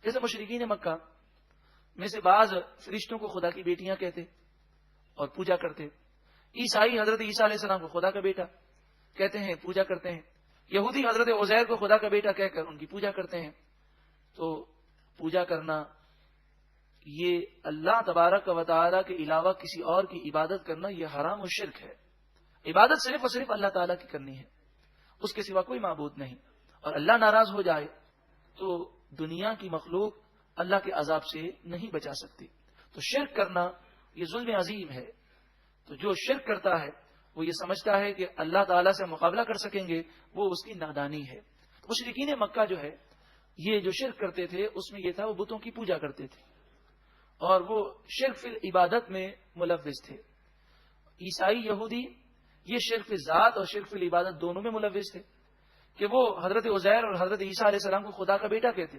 जैसे मुशरिकीन मक्का में से बाज फरिश्तों को खुदा की बेटियां कहते और पूजा करते। ईसाई हजरत ईसा अलैहिस्सलाम को खुदा का बेटा कहते हैं, पूजा करते हैं। यहूदी हजरत उज़ैर को खुदा का बेटा कहकर उनकी पूजा करते हैं। तो पूजा करना, ये अल्लाह तबारक व तआला के अलावा किसी और की इबादत करना, यह हराम और शिर्क है। इबादत सिर्फ और सिर्फ अल्लाह ताला की करनी है, उसके सिवा कोई माबूद नहीं। और अल्लाह नाराज हो जाए तो दुनिया की मखलूक अल्लाह के अजाब से नहीं बचा सकती। तो शिर्क करना यह जुल्म अजीम है। तो जो शिर्क करता है वो ये समझता है कि अल्लाह ताला से मुकाबला कर सकेंगे, वो उसकी नादानी है। तो मुशरिकीन मक्का जो है, ये जो शिर्क करते थे उसमें यह था वो बुतों की पूजा करते थे और वो शिर्क फिल इबादत में मुलव्विस थे। ईसाई यहूदी ये शिर्क फिल ज़ात और शिर्क फिल इबादत दोनों में मुलव्विस थे कि वो हजरत उज़ैर और हजरत ईसा अलैहिस्सलाम को खुदा का बेटा कहते।